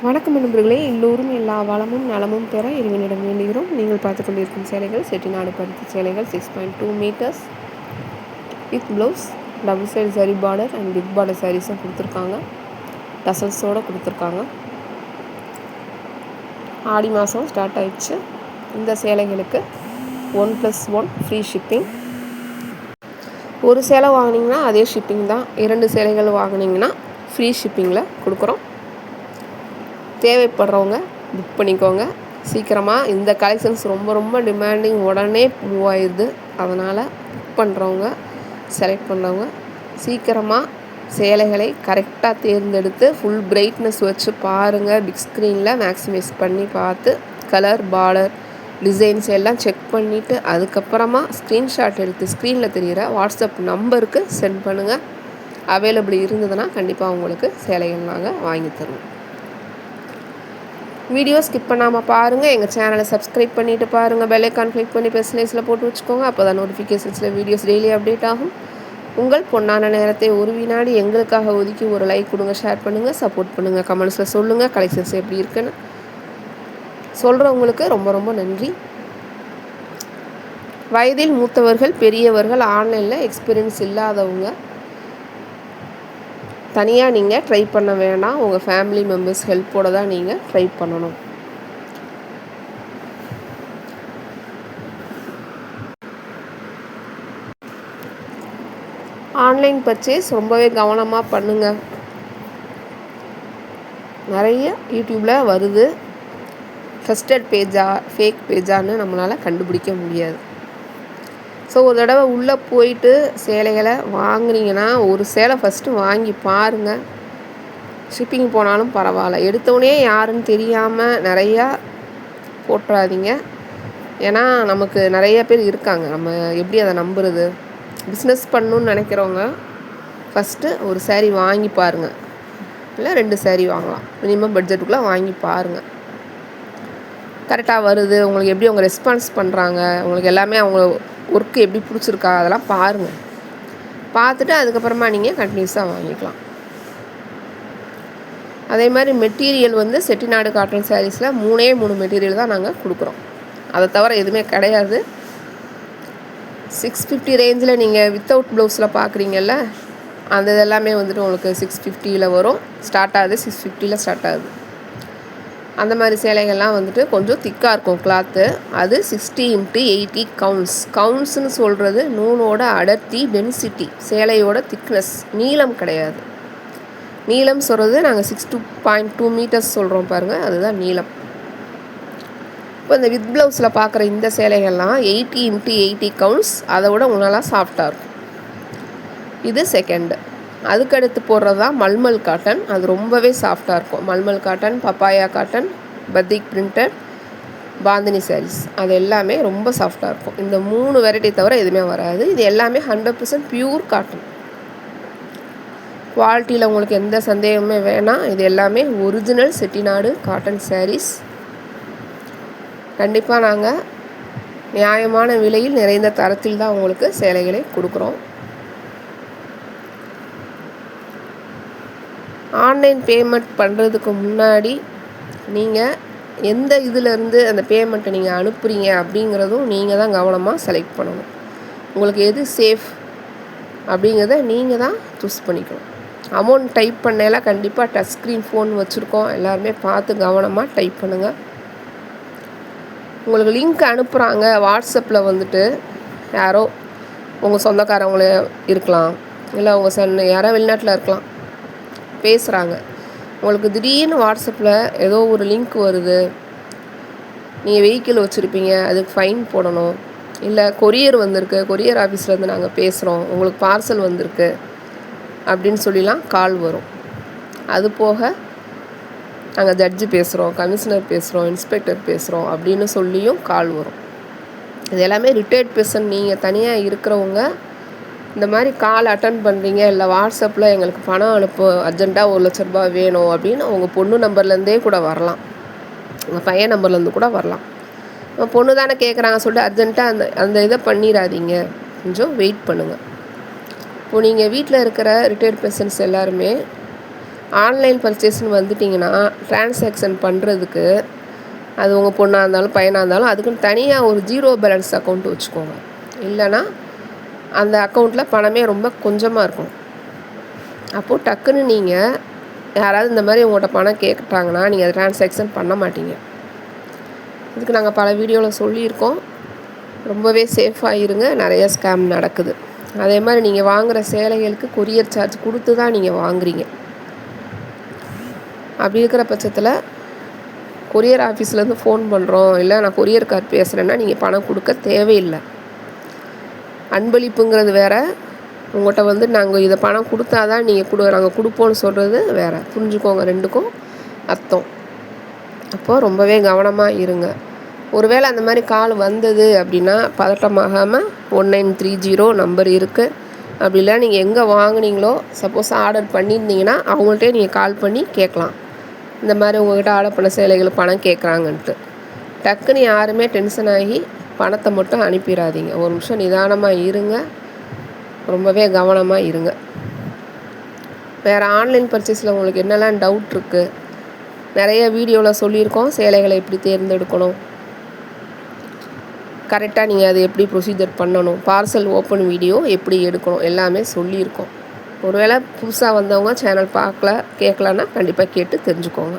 வணக்கம் நண்பர்களே, எல்லோரும் எல்லா வளமும் நலமும் பெற இறைவனிடம் வேண்டுகிறோம். நீங்கள் பார்த்து கொண்டிருக்கும் சேலைகள் செட்டிநாடு பருத்தி சேலைகள் 6.2 metres with blouse, double side zari border and big border சாரீஸும் கொடுத்துருக்காங்க. டசல்ஸோடு கொடுத்துருக்காங்க. ஆடி மாதம் ஸ்டார்ட் ஆயிடுச்சு. இந்த சேலைகளுக்கு 1+1 ஃப்ரீ ஷிப்பிங். ஒரு சேலை வாங்கினீங்கன்னா அதே ஷிப்பிங் தான். 2 சேலைகள் வாங்கினீங்கன்னா ஃப்ரீ ஷிப்பிங்கில் கொடுக்குறோம். தேவைப்படுறவங்க புக் பண்ணிக்கோங்க சீக்கிரமாக. இந்த கலெக்ஷன்ஸ் ரொம்ப டிமாண்டிங், உடனே மூவ் ஆயிடுது. அதனால் புக் பண்ணுறவங்க, செலக்ட் பண்ணுறவங்க சீக்கிரமாக சேலைகளை கரெக்டாக தேர்ந்தெடுத்து ஃபுல் பிரைட்னஸ் வச்சு பாருங்கள். பிக் ஸ்க்ரீனில் மேக்ஸிமைஸ் பண்ணி பார்த்து கலர், பார்டர், டிசைன்ஸ் எல்லாம் செக் பண்ணிவிட்டு அதுக்கப்புறமா ஸ்க்ரீன்ஷாட் எடுத்து ஸ்க்ரீனில் தெரிகிற வாட்ஸ்அப் நம்பருக்கு சென்ட் பண்ணுங்கள். அவைலபிள் இருந்ததுன்னா கண்டிப்பாக உங்களுக்கு சேலைகள் நாங்கள் வாங்கி தருவோம். வீடியோ ஸ்கிப் பண்ணாமல் பாருங்கள். எங்கள் சேனலை சப்ஸ்கிரைப் பண்ணிவிட்டு பாருங்கள். பெல் ஐக்கான் கிளிக் பண்ணி பெர்சனலைஸில் போட்டு வச்சுக்கோங்க. அப்போ தான் நோட்டிஃபிகேஷன்ஸில் வீடியோஸ் டெய்லி அப்டேட் ஆகும். உங்கள் பொன்னான நேரத்தை ஒரு வினாடி எங்களுக்காக ஒதுக்கி ஒரு லைக் கொடுங்க, ஷேர் பண்ணுங்கள், சப்போர்ட் பண்ணுங்கள். கமெண்ட்ஸில் சொல்லுங்கள் கலெக்ஷன்ஸ் எப்படி இருக்குன்னு. சொல்கிறவங்களுக்கு ரொம்ப நன்றி. வயதில் மூத்தவர்கள், பெரியவர்கள், ஆன்லைனில் எக்ஸ்பீரியன்ஸ் இல்லாதவங்க தனியாக நீங்கள் ட்ரை பண்ண வேண்டாம். உங்கள் ஃபேமிலி மெம்பர்ஸ் ஹெல்ப்போடு தான் நீங்கள் ட்ரை பண்ணணும். ஆன்லைன் பர்ச்சேஸ் ரொம்பவே கவனமாக பண்ணுங்கள். நிறைய யூடியூப்பில் வருது. ட்ரஸ்டட் பேஜா ஃபேக் பேஜான்னு நம்மளால் கண்டுபிடிக்க முடியாது. ஸோ ஒரு தடவை உள்ளே போயிட்டு சேலைகளை வாங்குனீங்கன்னா ஒரு சேலை ஃபஸ்ட்டு வாங்கி பாருங்கள். ஷிப்பிங் போனாலும் பரவாயில்ல. எடுத்தோடனே யாருன்னு தெரியாமல் நிறையா போட்டுறாதீங்க. ஏன்னா நமக்கு நிறைய பேர் இருக்காங்க. நம்ம எப்படி அதை நம்புறது? பிஸ்னஸ் பண்ணணுன்னு நினைக்கிறவங்க ஃபஸ்ட்டு ஒரு சேரீ வாங்கி பாருங்கள். இல்லை 2 சேரீ வாங்கலாம். மினிமம் பட்ஜெட்டுக்குள்ளே வாங்கி பாருங்கள். கரெக்டாக வருது, உங்களுக்கு எப்படி அவங்க ரெஸ்பான்ஸ் பண்ணுறாங்க, உங்களுக்கு எல்லாமே அவங்க ஒர்க்கு எப்படி பிடிச்சிருக்கா, அதெல்லாம் பாருங்கள். பார்த்துட்டு அதுக்கப்புறமா நீங்கள் கண்டினியூஸாக வாங்கிக்கலாம். அதே மாதிரி மெட்டீரியல் வந்து செட்டிநாடு காட்டன் சாரீஸில் 3 மெட்டீரியல் தான் நாங்கள் கொடுக்குறோம். அதை தவிர எதுவுமே கிடையாது. 650 ரேஞ்சில் நீங்கள் வித்தவுட் ப்ளவுஸில் பார்க்குறீங்கல்ல, அந்த இதெல்லாமே வந்துட்டு உங்களுக்கு 650 வரும். ஸ்டார்ட் ஆகுது 650 ஸ்டார்ட் ஆகுது. அந்த மாதிரி சேலைகள்லாம் வந்துட்டு கொஞ்சம் திக்காக இருக்கும் கிளாத்து. அது 60x80 கவுன்ஸ்னு சொல்கிறது நூலோட அடர்த்தி, டென்சிட்டி, சேலையோட திக்னஸ், நீளம் கிடையாது. நீளம் சொல்கிறது நாங்கள் 6.2 மீட்டர்ஸ் சொல்கிறோம் பாருங்கள், அதுதான் நீளம். இப்போ இந்த வித் ப்ளவுஸில் பார்க்குற இந்த சேலைகள்லாம் 80x80 கவுன்ஸ். அதை விட நல்லா சாஃப்டாக இருக்கும். இது செகண்டு. அதுக்கடுத்து போடுறது தான் மல்மல் காட்டன். அது ரொம்பவே சாஃப்டாக இருக்கும். Mulmul cotton, papaya cotton, batik printed, bandhani saris, அது எல்லாமே ரொம்ப சாஃப்டாக இருக்கும். இந்த 3 வெரைட்டி தவிர எதுவுமே வராது. இது எல்லாமே 100% பியூர் காட்டன். குவாலிட்டியில் உங்களுக்கு எந்த சந்தேகமே வேணாம். இது எல்லாமே ஒரிஜினல் செட்டிநாடு காட்டன் சாரீஸ். கண்டிப்பாக நாங்கள் நியாயமான விலையில் நிறைந்த தரத்தில் தான் உங்களுக்கு சேலைகளை கொடுக்குறோம். ஆன்லைன் பேமெண்ட் பண்ணுறதுக்கு முன்னாடி நீங்கள் எந்த இதிலேருந்து அந்த பேமெண்ட்டை நீங்கள் அனுப்புகிறீங்க அப்படிங்கிறதும் நீங்கள் தான் கவனமாக செலக்ட் பண்ணணும். உங்களுக்கு எது சேஃப் அப்படிங்கிறத நீங்கள் தான் சூஸ் பண்ணிக்கணும். அமௌண்ட் டைப் பண்ணலாம் கண்டிப்பாக டச் ஸ்க்ரீன் ஃபோன் வச்சுருக்கோம். எல்லாருமே பார்த்து கவனமாக டைப் பண்ணுங்கள். உங்களுக்கு லிங்க் அனுப்புகிறாங்க வாட்ஸ்அப்பில் வந்துட்டு, யாரோ உங்கள் சொந்தக்காரவங்களே இருக்கலாம், இல்லை உங்கள் யாரோ வெளிநாட்டில் இருக்கலாம், பேசுகிறாங்க. உங்களுக்கு திடீர்னு வாட்ஸ்அப்பில் ஏதோ ஒரு லிங்க் வருது, நீங்கள் வெஹிக்கிள் வச்சுருப்பீங்க, அதுக்கு ஃபைன் போடணும், இல்லை கொரியர் வந்திருக்கு, கொரியர் ஆஃபீஸ்லேருந்து நாங்கள் பேசுகிறோம், உங்களுக்கு பார்சல் வந்திருக்கு அப்படின்னு சொல்லிலாம் கால் வரும். அது போக நாங்கள் ஜட்ஜு பேசுகிறோம், கமிஷனர் பேசுகிறோம், இன்ஸ்பெக்டர் பேசுகிறோம் அப்படின்னு சொல்லியும் கால் வரும். இது எல்லாமே ரிட்டையர்ட் பர்சன். நீங்கள் தனியாக இருக்கிறவங்க இந்த மாதிரி கால் அட்டன் பண்ணுறீங்க, இல்லை வாட்ஸ்அப்பில் எங்களுக்கு பணம் அனுப்பு, அர்ஜெண்ட்டாக 1 லட்ச ரூபா வேணும் அப்படின்னு உங்கள் பொண்ணு நம்பர்லேருந்தே கூட வரலாம், உங்கள் பையன் நம்பர்லேருந்து கூட வரலாம். பொண்ணு தானே கேட்குறாங்க சொல்லிட்டு அர்ஜெண்ட்டாக அந்த இதை பண்ணிடாதீங்க. கொஞ்சம் வெயிட் பண்ணுங்கள். இப்போது நீங்கள் வீட்டில் இருக்கிற ரிட்டையர்ட் பர்சன்ஸ் எல்லாருமே ஆன்லைன் பர்ச்சேஸ்னு வந்துட்டிங்கன்னா ட்ரான்சாக்ஷன் பண்ணுறதுக்கு அது உங்கள் பொண்ணாக இருந்தாலும் பையனாக இருந்தாலும் அதுக்குன்னு தனியாக ஒரு 0 பேலன்ஸ் அக்கௌண்ட் வச்சுக்கோங்க. இல்லைனா அந்த அக்கௌண்ட்டில் பணமே ரொம்ப கொஞ்சமாக இருக்கும். அப்போது டக்குன்னு நீங்கள் யாராவது இந்த மாதிரி உங்கள்கிட்ட பணம் கேட்டாங்கன்னா நீங்கள் அதை ட்ரான்சாக்ஷன் பண்ண மாட்டீங்க. இதுக்கு நாங்கள் பல வீடியோவில் சொல்லியிருக்கோம். ரொம்பவே சேஃபாக இருங்க. நிறைய ஸ்கேம் நடக்குது. அதே மாதிரி நீங்கள் வாங்குகிற சேலைகளுக்கு கொரியர் சார்ஜ் கொடுத்து தான் நீங்கள் வாங்குறீங்க. அப்படி இருக்கிற பட்சத்தில் கொரியர் ஆஃபீஸ்லேருந்து ஃபோன் பண்ணுறோம், இல்லை நான் கொரியர் கார்டு பேசுகிறேன்னா நீங்கள் பணம் கொடுக்க தேவையில்லை. அன்பளிப்புங்கிறது வேறு, உங்கள்கிட்ட நாங்கள் இதை பணம் கொடுத்தா தான் நீங்கள் நாங்கள் கொடுப்போன்னு சொல்கிறது வேறு. புரிஞ்சுக்கோங்க, ரெண்டுக்கும் அர்த்தம். அப்போது ரொம்பவே கவனமாக இருங்க. ஒருவேளை அந்த மாதிரி கால் வந்தது அப்படின்னா பதட்டமாகாமல் 1930 நம்பர் இருக்குது. அப்படி இல்லை நீங்கள் எங்கே வாங்குனீங்களோ சப்போஸ் ஆர்டர் பண்ணியிருந்தீங்கன்னா அவங்கள்ட்டே நீங்கள் கால் பண்ணி கேட்கலாம். இந்த மாதிரி உங்கள்கிட்ட ஆர்டர் பண்ண சேலைகள் பணம் கேட்குறாங்கன்ட்டு. டக்குன்னு யாருமே டென்ஷன் ஆகி பணத்தை மட்டும் அனுப்பிடாதீங்க. ஒரு நிமிஷம் நிதானமாக இருங்க. ரொம்பவே கவனமாக இருங்க. வேறு ஆன்லைன் பர்ச்சேஸில் உங்களுக்கு என்னெல்லாம் டவுட் இருக்குது, நிறைய வீடியோவில் சொல்லியிருக்கோம். சேலைகளை எப்படி தேர்ந்தெடுக்கணும், கரெக்டாக நீங்கள் அதை எப்படி ப்ரொசீஜர் பண்ணணும், பார்சல் ஓப்பன் வீடியோ எப்படி எடுக்கணும், எல்லாமே சொல்லியிருக்கோம். ஒருவேளை புதுசாக வந்தவங்க சேனல் பார்க்கல கேட்கலன்னா கண்டிப்பாக கேட்டு தெரிஞ்சுக்கோங்க.